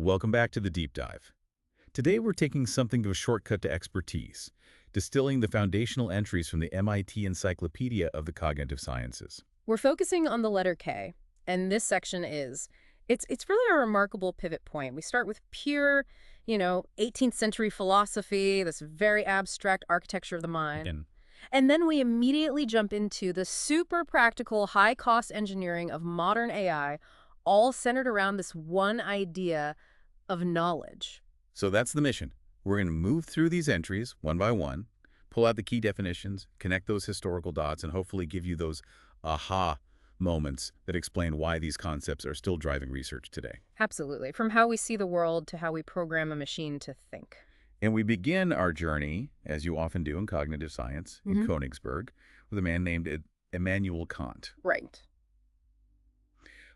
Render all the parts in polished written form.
Welcome back to the Deep Dive. Today we're taking something of a shortcut to expertise, distilling the foundational entries from the MIT Encyclopedia of the Cognitive Sciences. We're focusing on the letter K, and this section it's really a remarkable pivot point. We start with pure, 18th century philosophy, this very abstract architecture of the mind. And then we immediately jump into the super practical, high-cost engineering of modern AI, all centered around this one idea of knowledge. So that's the mission. We're going to move through these entries one by one, pull out the key definitions, connect those historical dots, and hopefully give you those aha moments that explain why these concepts are still driving research today. Absolutely. From how we see the world to how we program a machine to think. And we begin our journey, as you often do in cognitive science, in Königsberg, with a man named Immanuel Kant. Right.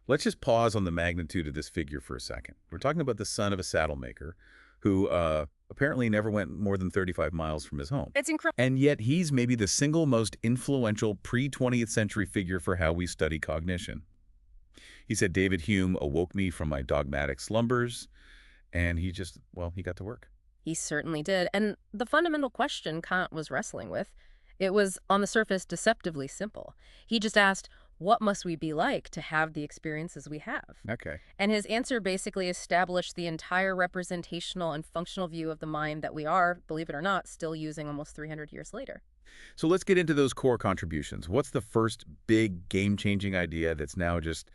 Let's just pause on the magnitude of this figure for a second. We're talking about the son of a saddle maker who apparently never went more than 35 miles from his home. It's incredible. And yet he's maybe the single most influential pre-20th century figure for how we study cognition. He said, David Hume awoke me from my dogmatic slumbers, and he got to work. He certainly did. And the fundamental question Kant was wrestling with, it was, on the surface, deceptively simple. He just asked, what must we be like to have the experiences we have? Okay. And his answer basically established the entire representational and functional view of the mind that we are, believe it or not, still using almost 300 years later. So let's get into those core contributions. What's the first big game-changing idea that's now just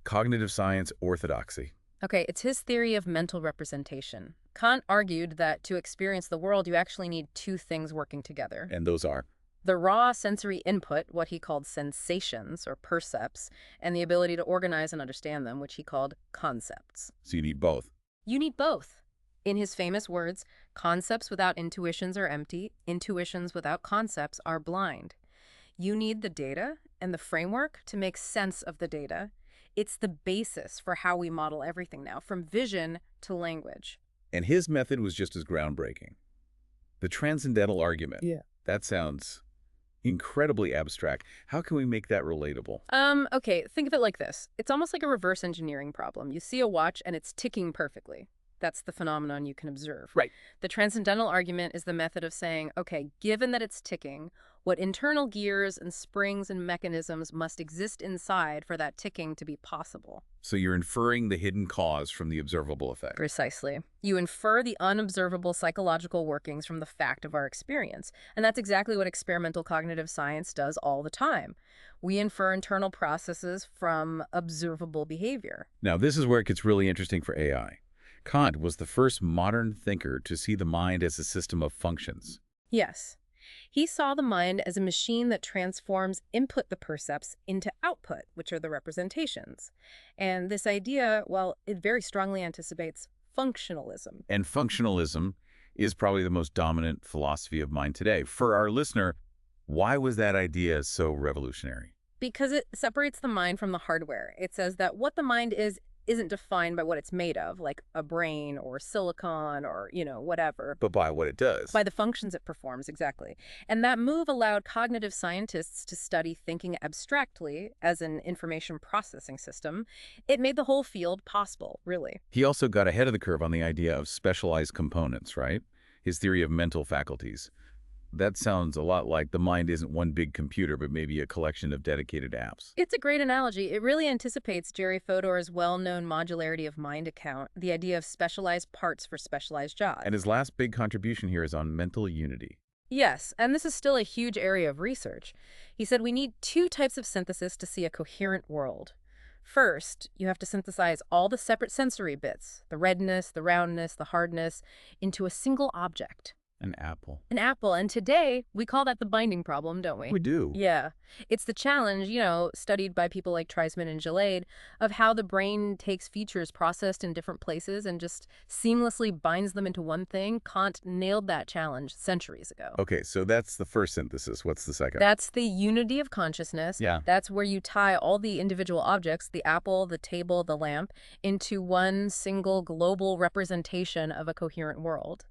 cognitive science orthodoxy? Okay, it's his theory of mental representation. Kant argued that to experience the world, you actually need two things working together. And those are? The raw sensory input, what he called sensations or percepts, and the ability to organize and understand them, which he called concepts. So you need both. You need both. In his famous words, concepts without intuitions are empty, intuitions without concepts are blind. You need the data and the framework to make sense of the data. It's the basis for how we model everything now, from vision to language. And his method was just as groundbreaking. The transcendental argument. Yeah. That sounds incredibly abstract. How can we make that relatable? Okay, think of it like this. It's almost like a reverse engineering problem. You see a watch and it's ticking perfectly. That's the phenomenon you can observe. Right. The transcendental argument is the method of saying, okay, given that it's ticking, what internal gears and springs and mechanisms must exist inside for that ticking to be possible? So you're inferring the hidden cause from the observable effect. Precisely. You infer the unobservable psychological workings from the fact of our experience. And that's exactly what experimental cognitive science does all the time. We infer internal processes from observable behavior. Now, this is where it gets really interesting for AI. Kant was the first modern thinker to see the mind as a system of functions. Yes. He saw the mind as a machine that transforms input the percepts into output, which are the representations. And this idea, well, it very strongly anticipates functionalism. And functionalism is probably the most dominant philosophy of mind today. For our listener, why was that idea so revolutionary? Because it separates the mind from the hardware. It says that what the mind isn't defined by what it's made of, like a brain or silicon or, whatever. But by what it does. By the functions it performs, exactly. And that move allowed cognitive scientists to study thinking abstractly as an information processing system. It made the whole field possible, really. He also got ahead of the curve on the idea of specialized components, right? His theory of mental faculties. That sounds a lot like the mind isn't one big computer, but maybe a collection of dedicated apps. It's a great analogy. It really anticipates Jerry Fodor's well-known modularity of mind account, the idea of specialized parts for specialized jobs. And his last big contribution here is on mental unity. Yes, and this is still a huge area of research. He said we need two types of synthesis to see a coherent world. First, you have to synthesize all the separate sensory bits, the redness, the roundness, the hardness, into a single object. An apple. An apple. And today, we call that the binding problem, don't we? We do. Yeah. It's the challenge, studied by people like Treisman and Gillade, of how the brain takes features processed in different places and just seamlessly binds them into one thing. Kant nailed that challenge centuries ago. Okay, so that's the first synthesis. What's the second? That's the unity of consciousness. Yeah. That's where you tie all the individual objects, the apple, the table, the lamp, into one single global representation of a coherent world.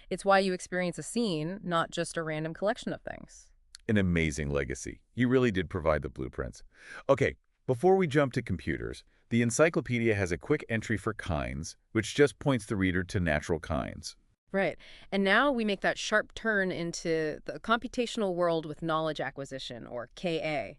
It's why you experience a scene, not just a random collection of things. An amazing legacy. He really did provide the blueprints. Okay, before we jump to computers, The encyclopedia has a quick entry for kinds, which just points the reader to natural kinds. Right. And now we make that sharp turn into the computational world with knowledge acquisition, or KA.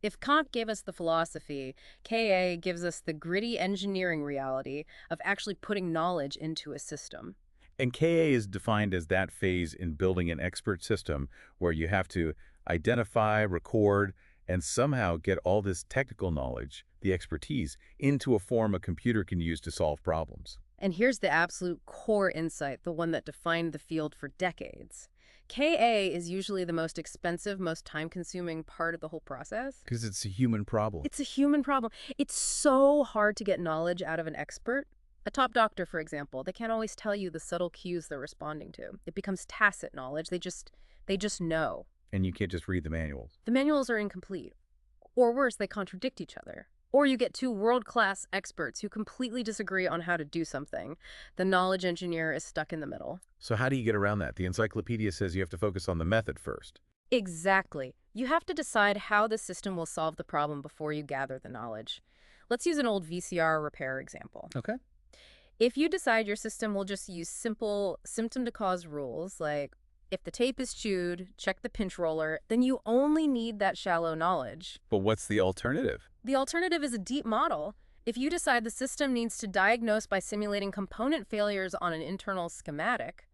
If Kant gave us the philosophy, KA gives us the gritty engineering reality of actually putting knowledge into a system. And KA is defined as that phase in building an expert system where you have to identify, record, and somehow get all this technical knowledge, the expertise, into a form a computer can use to solve problems. And here's the absolute core insight, the one that defined the field for decades. KA is usually the most expensive, most time-consuming part of the whole process. Because it's a human problem. It's a human problem. It's so hard to get knowledge out of an expert. A top doctor, for example, they can't always tell you the subtle cues they're responding to. It becomes tacit knowledge. They just know. And you can't just read the manuals. The manuals are incomplete. Or worse, they contradict each other. Or you get two world-class experts who completely disagree on how to do something. The knowledge engineer is stuck in the middle. So how do you get around that? The encyclopedia says you have to focus on the method first. Exactly. You have to decide how the system will solve the problem before you gather the knowledge. Let's use an old VCR repair example. Okay. If you decide your system will just use simple symptom-to-cause rules, like if the tape is chewed, check the pinch roller, then you only need that shallow knowledge. But what's the alternative? The alternative is a deep model. If you decide the system needs to diagnose by simulating component failures on an internal schematic,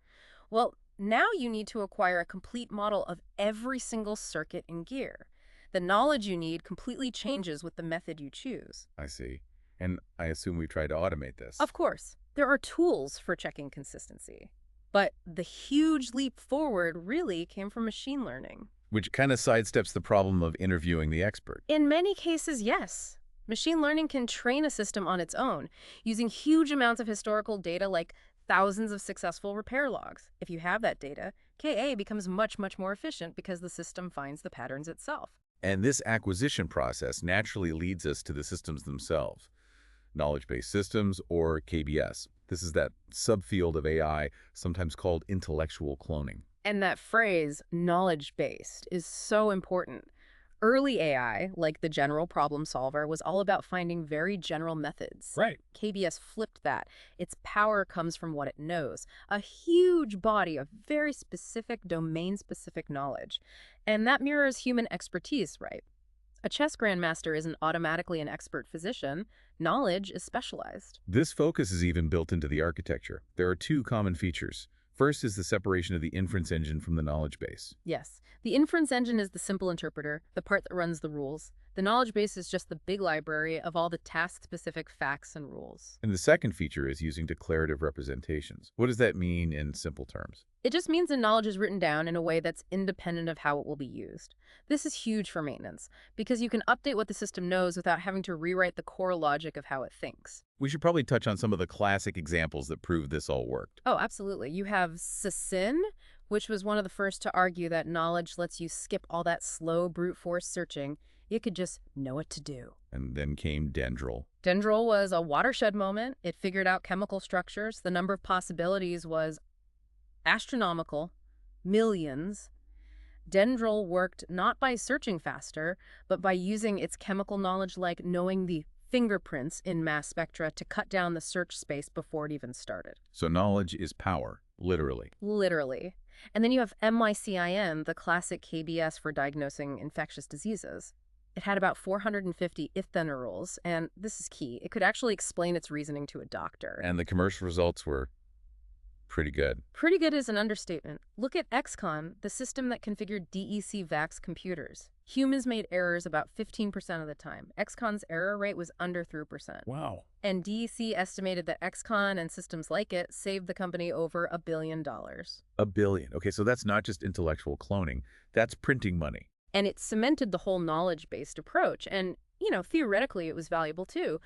well, now you need to acquire a complete model of every single circuit and gear. The knowledge you need completely changes with the method you choose. I see. And I assume we've tried to automate this. Of course, there are tools for checking consistency. But the huge leap forward really came from machine learning. Which kind of sidesteps the problem of interviewing the expert. In many cases, yes. Machine learning can train a system on its own, using huge amounts of historical data like thousands of successful repair logs. If you have that data, KA becomes much, much more efficient because the system finds the patterns itself. And this acquisition process naturally leads us to the systems themselves. Knowledge-based systems, or KBS. This is that subfield of AI, sometimes called intellectual cloning. And that phrase, knowledge-based, is so important. Early AI, like the general problem solver, was all about finding very general methods. Right. KBS flipped that. Its power comes from what it knows, a huge body of very specific, domain-specific knowledge. And that mirrors human expertise, right? A chess grandmaster isn't automatically an expert physician. Knowledge is specialized. This focus is even built into the architecture. There are two common features. First is the separation of the inference engine from the knowledge base. Yes. The inference engine is the simple interpreter, the part that runs the rules. The knowledge base is just the big library of all the task-specific facts and rules. And the second feature is using declarative representations. What does that mean in simple terms? It just means the knowledge is written down in a way that's independent of how it will be used. This is huge for maintenance, because you can update what the system knows without having to rewrite the core logic of how it thinks. We should probably touch on some of the classic examples that prove this all worked. Oh, absolutely. You have Sissin, which was one of the first to argue that knowledge lets you skip all that slow brute force searching. You could just know what to do. And then came Dendril. Dendril was a watershed moment. It figured out chemical structures. The number of possibilities was astronomical, millions. Dendril worked not by searching faster, but by using its chemical knowledge like knowing the fingerprints in mass spectra to cut down the search space before it even started. So knowledge is power, literally. Literally. And then you have MYCIN, the classic KBS for diagnosing infectious diseases. It had about 450 if-then rules, and this is key. It could actually explain its reasoning to a doctor. And the commercial results were pretty good. Pretty good is an understatement. Look at XCON, the system that configured DEC-VAX computers. Humans made errors about 15% of the time. XCON's error rate was under 3%. Wow. And DEC estimated that XCON and systems like it saved the company over $1 billion. $1 billion. Okay, so that's not just intellectual cloning. That's printing money. And it cemented the whole knowledge-based approach. And, theoretically, it was valuable too.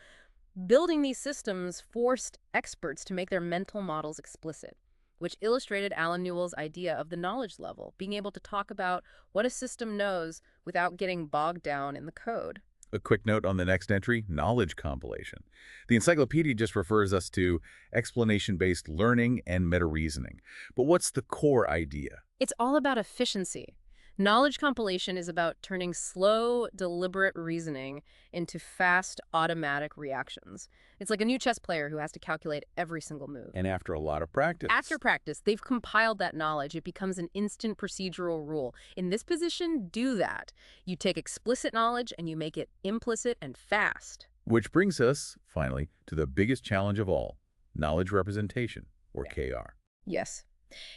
Building these systems forced experts to make their mental models explicit, which illustrated Alan Newell's idea of the knowledge level, being able to talk about what a system knows without getting bogged down in the code. A quick note on the next entry, knowledge compilation. The encyclopedia just refers us to explanation-based learning and meta-reasoning. But what's the core idea? It's all about efficiency. Knowledge compilation is about turning slow, deliberate reasoning into fast, automatic reactions. It's like a new chess player who has to calculate every single move. And after a lot of practice. After practice, they've compiled that knowledge. It becomes an instant procedural rule. In this position, do that. You take explicit knowledge and you make it implicit and fast. Which brings us, finally, to the biggest challenge of all, knowledge representation, or KR. Yes.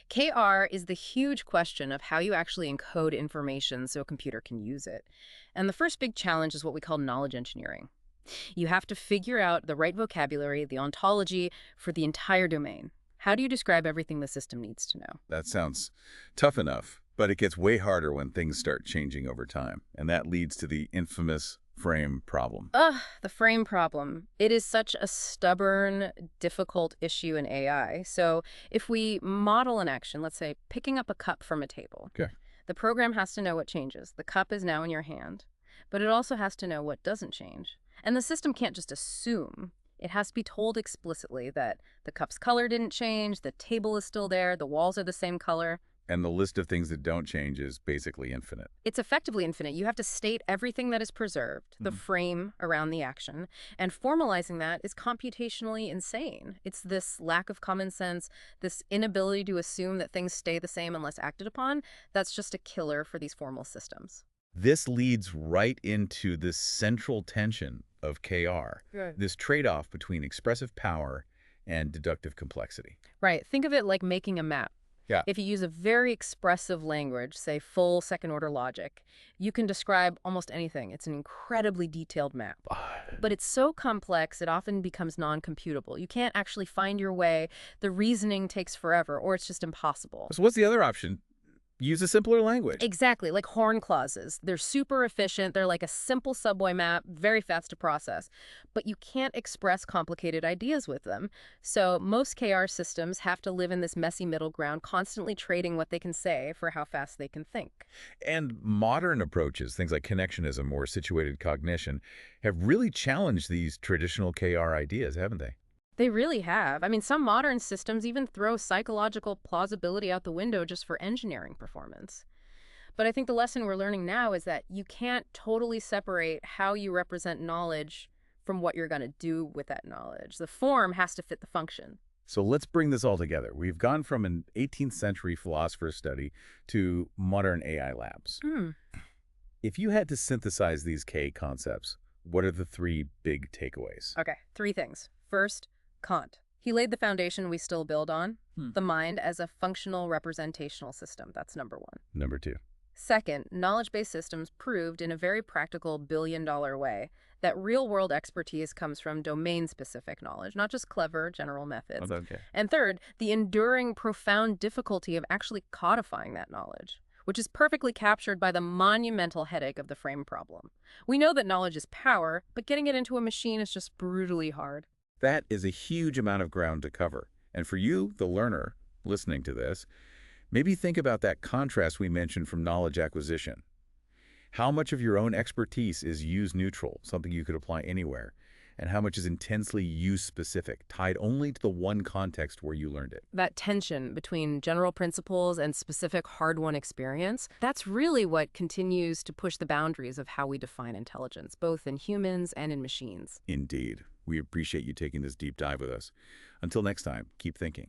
KR is the huge question of how you actually encode information so a computer can use it. And the first big challenge is what we call knowledge engineering. You have to figure out the right vocabulary, the ontology, for the entire domain. How do you describe everything the system needs to know? That sounds tough enough, but it gets way harder when things start changing over time. And that leads to the infamous frame problem. The frame problem. It is such a stubborn, difficult issue in AI. So if we model an action, let's say picking up a cup from a table, Okay. the program has to know what changes. The cup is now in your hand, but it also has to know what doesn't change. And the system can't just assume. It has to be told explicitly that the cup's color didn't change, the table is still there, the walls are the same color. And the list of things that don't change is basically infinite. It's effectively infinite. You have to state everything that is preserved, the frame around the action, and formalizing that is computationally insane. It's this lack of common sense, this inability to assume that things stay the same unless acted upon, that's just a killer for these formal systems. This leads right into this central tension of KR, this trade-off between expressive power and deductive complexity. Right. Think of it like making a map. Yeah. If you use a very expressive language, say full second-order logic, you can describe almost anything. It's an incredibly detailed map. But it's so complex, it often becomes non-computable. You can't actually find your way. The reasoning takes forever, or it's just impossible. So what's the other option? Use a simpler language. Exactly, like horn clauses. They're super efficient. They're like a simple subway map, very fast to process. But you can't express complicated ideas with them. So most KR systems have to live in this messy middle ground, constantly trading what they can say for how fast they can think. And modern approaches, things like connectionism or situated cognition, have really challenged these traditional KR ideas, haven't they? They really have. I mean, some modern systems even throw psychological plausibility out the window just for engineering performance. But I think the lesson we're learning now is that you can't totally separate how you represent knowledge from what you're going to do with that knowledge. The form has to fit the function. So let's bring this all together. We've gone from an 18th century philosopher's study to modern AI labs. If you had to synthesize these K concepts, what are the three big takeaways? Okay, three things. First, Kant. He laid the foundation we still build on, the mind as a functional representational system. That's number one. Number two. Second, knowledge-based systems proved in a very practical billion-dollar way that real-world expertise comes from domain-specific knowledge, not just clever general methods. Okay. And third, the enduring, profound difficulty of actually codifying that knowledge, which is perfectly captured by the monumental headache of the frame problem. We know that knowledge is power, but getting it into a machine is just brutally hard. That is a huge amount of ground to cover. And for you, the learner, listening to this, maybe think about that contrast we mentioned from knowledge acquisition. How much of your own expertise is use-neutral, something you could apply anywhere, and how much is intensely use-specific, tied only to the one context where you learned it? That tension between general principles and specific hard-won experience, that's really what continues to push the boundaries of how we define intelligence, both in humans and in machines. Indeed. We appreciate you taking this deep dive with us. Until next time, keep thinking.